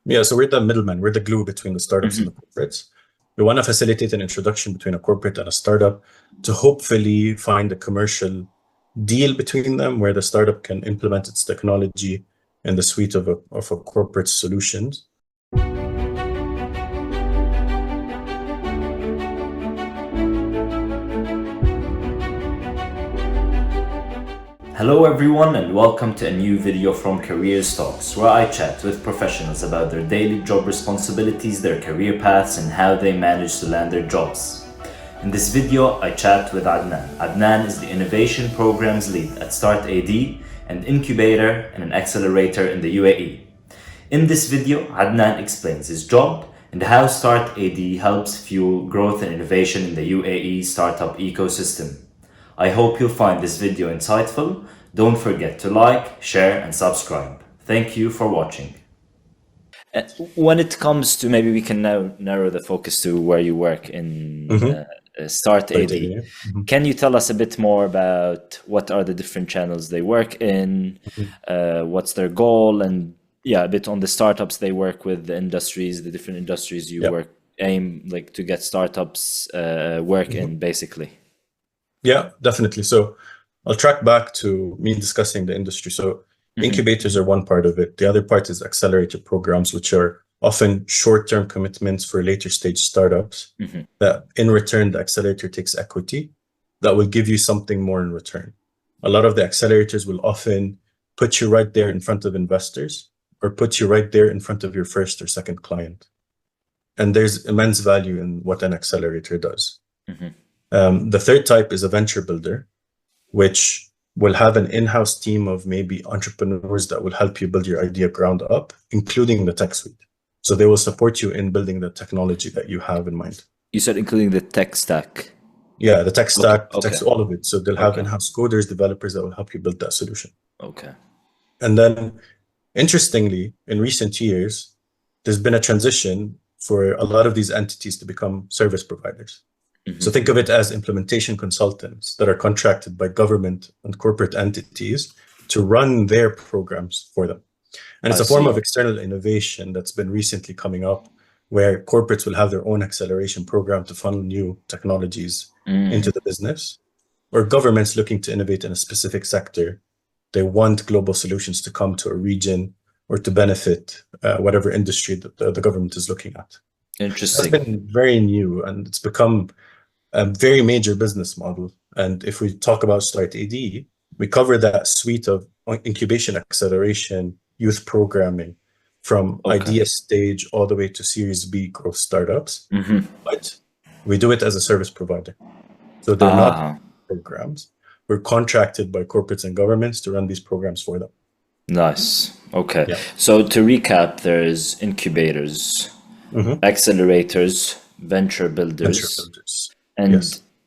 Yeah, so we're the middleman. We're the glue between the startups and the corporates. We want to facilitate an introduction between a corporate and a startup to hopefully find a commercial deal between them where the startup can implement its technology in the suite of a corporate solutions. Hello everyone and welcome to a new video from CareersTalks, where I chat with professionals about their daily job responsibilities, their career paths and how they manage to land their jobs. In this video I chat with Adnan. Adnan is the Innovation Programs Lead at StartAD, an incubator and an accelerator in the UAE. In this video, Adnan explains his job and how StartAD helps fuel growth and innovation in the UAE startup ecosystem. I hope you'll find this video insightful. Don't forget to like, share and subscribe. Thank you for watching. When it comes to, maybe we can now narrow the focus to where you work in StartAD. Can you tell us a bit more about what are the different channels they work in, what's their goal, and a bit on the startups they work with, the industries, the different industries you aim to get startups work in, basically. Yeah, definitely. So I'll track back to me discussing the industry. So incubators are one part of it. The other part is accelerator programs, which are often short-term commitments for later stage startups that in return, the accelerator takes equity that will give you something more in return. A lot of the accelerators will often put you right there in front of investors or put you right there in front of your first or second client. And there's immense value in what an accelerator does. The third type is a venture builder, which will have an in-house team of maybe entrepreneurs that will help you build your idea ground up, including the tech suite. So they will support you in building the technology that you have in mind. You said including the tech stack. Yeah, the tech stack, all of it. So they'll have in-house coders, developers that will help you build that solution. And then, interestingly, in recent years, there's been a transition for a lot of these entities to become service providers. So think of it as implementation consultants that are contracted by government and corporate entities to run their programs for them. And it's a form of external innovation that's been recently coming up, where corporates will have their own acceleration program to funnel new technologies into the business, or governments looking to innovate in a specific sector. They want global solutions to come to a region or to benefit whatever industry that the government is looking at. Interesting. That's been very new, and it's become a very major business model. And if we talk about StartAD, we cover that suite of incubation, acceleration, youth programming from idea stage all the way to Series B growth startups. But we do it as a service provider. So they're not programs. We're contracted by corporates and governments to run these programs for them. Nice. Okay. Yeah. So to recap, there's incubators, accelerators, venture builders. And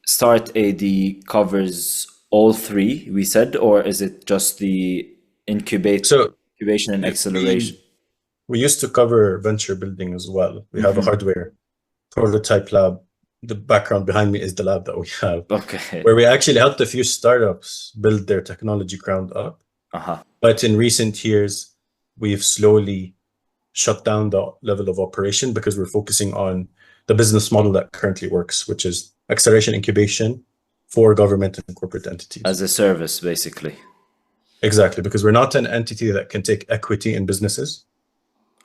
StartAD covers all three, we said, or is it just the incubation and acceleration? We used to cover venture building as well. We have a hardware prototype lab. The background behind me is the lab that we have, where we actually helped a few startups build their technology ground up. But in recent years, we've slowly shut down the level of operation because we're focusing on the business model that currently works, which is acceleration incubation for government and corporate entities. As a service, basically. Exactly, because we're not an entity that can take equity in businesses.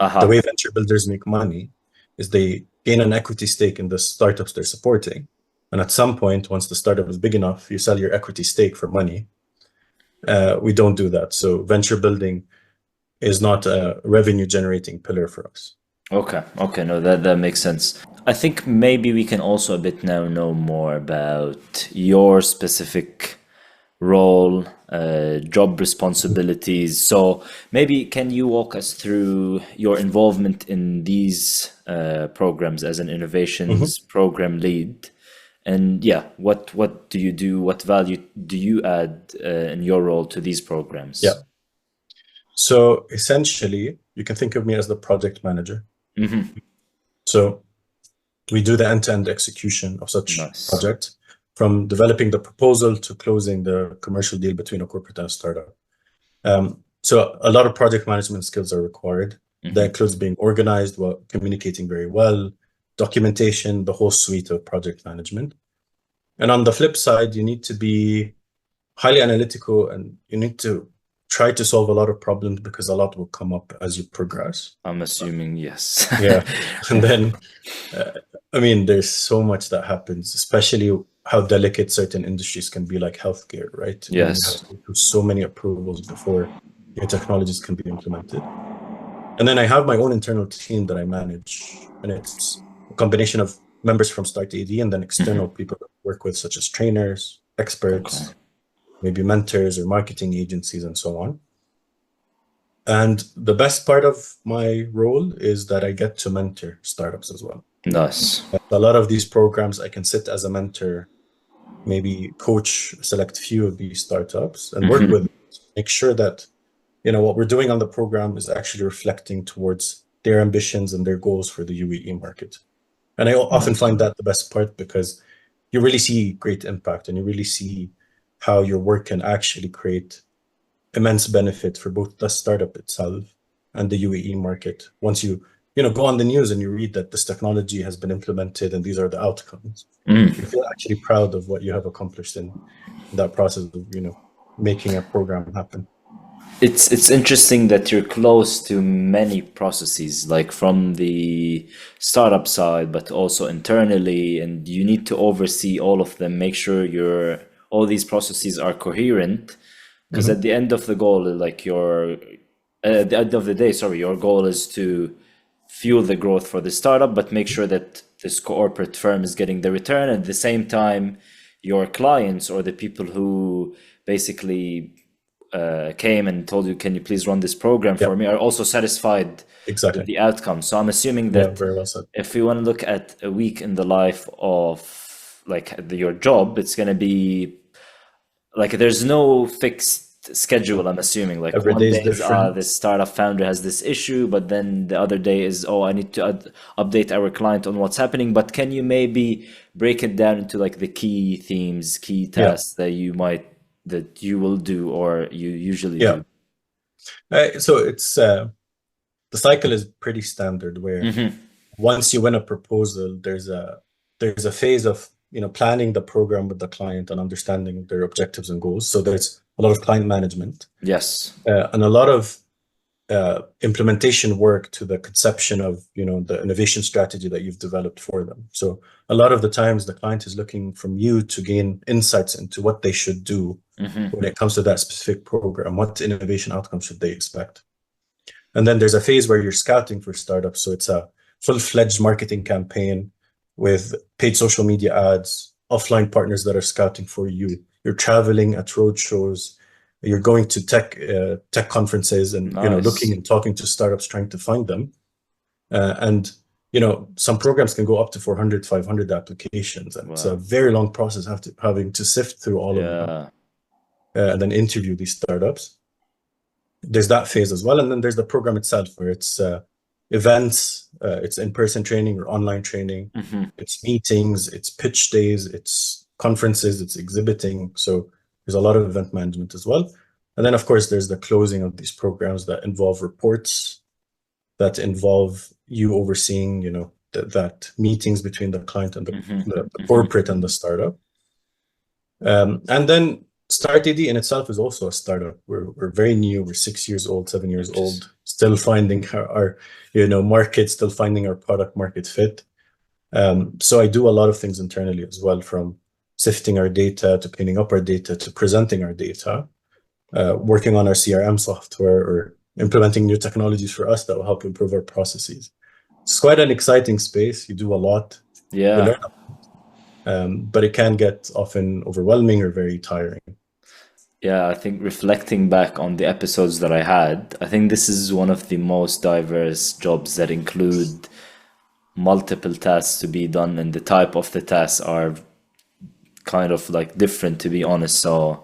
The way venture builders make money is they gain an equity stake in the startups they're supporting. And at some point, once the startup is big enough, you sell your equity stake for money. We don't do that. So venture building is not a revenue generating pillar for us. Okay, no, that makes sense. I think maybe we can also a bit now know more about your specific role, job responsibilities. So maybe can you walk us through your involvement in these programs as an innovations program lead? And what do you do? What value do you add in your role to these programs? Yeah. So essentially, you can think of me as the project manager. So we do the end-to-end execution of such project, from developing the proposal to closing the commercial deal between a corporate and a startup. So a lot of project management skills are required. That includes being organized, well, communicating very well, documentation, the whole suite of project management. And on the flip side, you need to be highly analytical, and you need to try to solve a lot of problems because a lot will come up as you progress. I'm assuming, yes. Yeah. And then, I mean, there's so much that happens, especially how delicate certain industries can be, like healthcare, right? Yes. You have to go through so many approvals before your technologies can be implemented. And then I have my own internal team that I manage, and it's a combination of members from StartAD and then external people that I work with, such as trainers, experts, maybe mentors or marketing agencies, and so on. And the best part of my role is that I get to mentor startups as well. Nice. A lot of these programs, I can sit as a mentor, maybe coach, select few of these startups and work with them, make sure that, you know, what we're doing on the program is actually reflecting towards their ambitions and their goals for the UAE market. And I often find that the best part, because you really see great impact and you really see how your work can actually create immense benefit for both the startup itself and the UAE market. Once you go on the news and you read that this technology has been implemented and these are the outcomes, you feel actually proud of what you have accomplished in that process of, making a program happen. It's interesting that you're close to many processes, like from the startup side, but also internally, and you need to oversee all of them, make sure all these processes are coherent. Because at the end of the goal, like at the end of the day, your goal is to fuel the growth for the startup, but make sure that this corporate firm is getting the return. At the same time, your clients or the people who basically came and told you, can you please run this program for me, are also satisfied with the outcome. So I'm assuming that very well said. If we want to look at a week in the life of your job, it's going to be like there's no fixed schedule. I'm assuming like every one day day is different. The startup founder has this issue, but then the other day is, I need to update our client on what's happening. But can you maybe break it down into like the key themes, key tasks that you will do or you usually do? So it's the cycle is pretty standard, where once you win a proposal, there's a phase of planning the program with the client and understanding their objectives and goals. So there's a lot of client management, and a lot of implementation work to the conception of the innovation strategy that you've developed for them. So a lot of the times the client is looking from you to gain insights into what they should do when it comes to that specific program. What innovation outcomes should they expect? And then there's a phase where you're scouting for startups. So it's a full-fledged marketing campaign with paid social media ads, offline partners that are scouting for you. You're traveling at road shows. You're going to tech conferences and looking and talking to startups, trying to find them. And some programs can go up to 400, 500 applications, and it's a very long process having to sift through all of them and then interview these startups. There's that phase as well, and then there's the program itself, where it's events, it's in-person training or online training, it's meetings, it's pitch days, it's conferences, it's exhibiting. So there's a lot of event management as well. And then, of course, there's the closing of these programs that involve reports, that involve you overseeing, that meetings between the client and the corporate and the startup. And then StartAD in itself is also a startup. We're very new. We're 6 years old, 7 years old, still finding our market, still finding our product market fit. So I do a lot of things internally as well, from sifting our data to cleaning up our data to presenting our data, working on our CRM software or implementing new technologies for us that will help improve our processes. It's quite an exciting space. You do a lot. You learn a lot. But it can get often overwhelming or very tiring. Yeah, I think reflecting back on the episodes that I had, I think this is one of the most diverse jobs that include multiple tasks to be done, and the type of the tasks are kind of like different, to be honest. So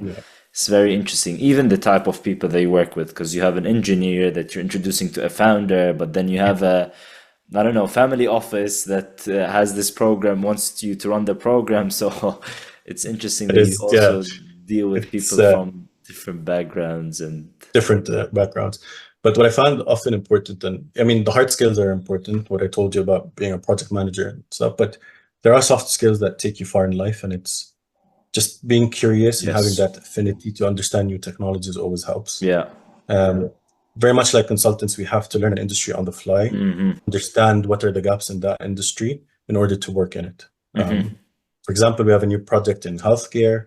it's very interesting. Even the type of people they work with, because you have an engineer that you're introducing to a founder, but then you have a family office that has this program, wants you to run the program. So it's interesting that you also deal with people from different backgrounds and different backgrounds. But what I found often important, and I mean, the hard skills are important, what I told you about being a project manager and stuff, but there are soft skills that take you far in life, and it's just being curious and having that affinity to understand new technologies always helps. Yeah. Very much like consultants, we have to learn an industry on the fly, understand what are the gaps in that industry in order to work in it. For example, we have a new project in healthcare.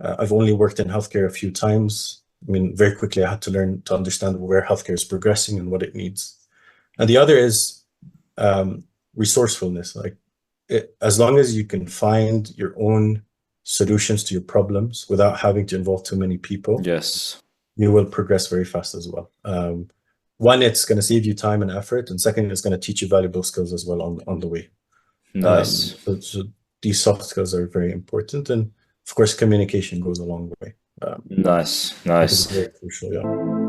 I've only worked in healthcare a few times. I mean, very quickly, I had to learn to understand where healthcare is progressing and what it needs. And the other is resourcefulness. Like, as long as you can find your own solutions to your problems without having to involve too many people, yes, you will progress very fast as well. One, it's going to save you time and effort, and second, it's going to teach you valuable skills as well on the way. Nice. So these soft skills are very important, and of course, communication goes a long way. Nice. It's very crucial, yeah.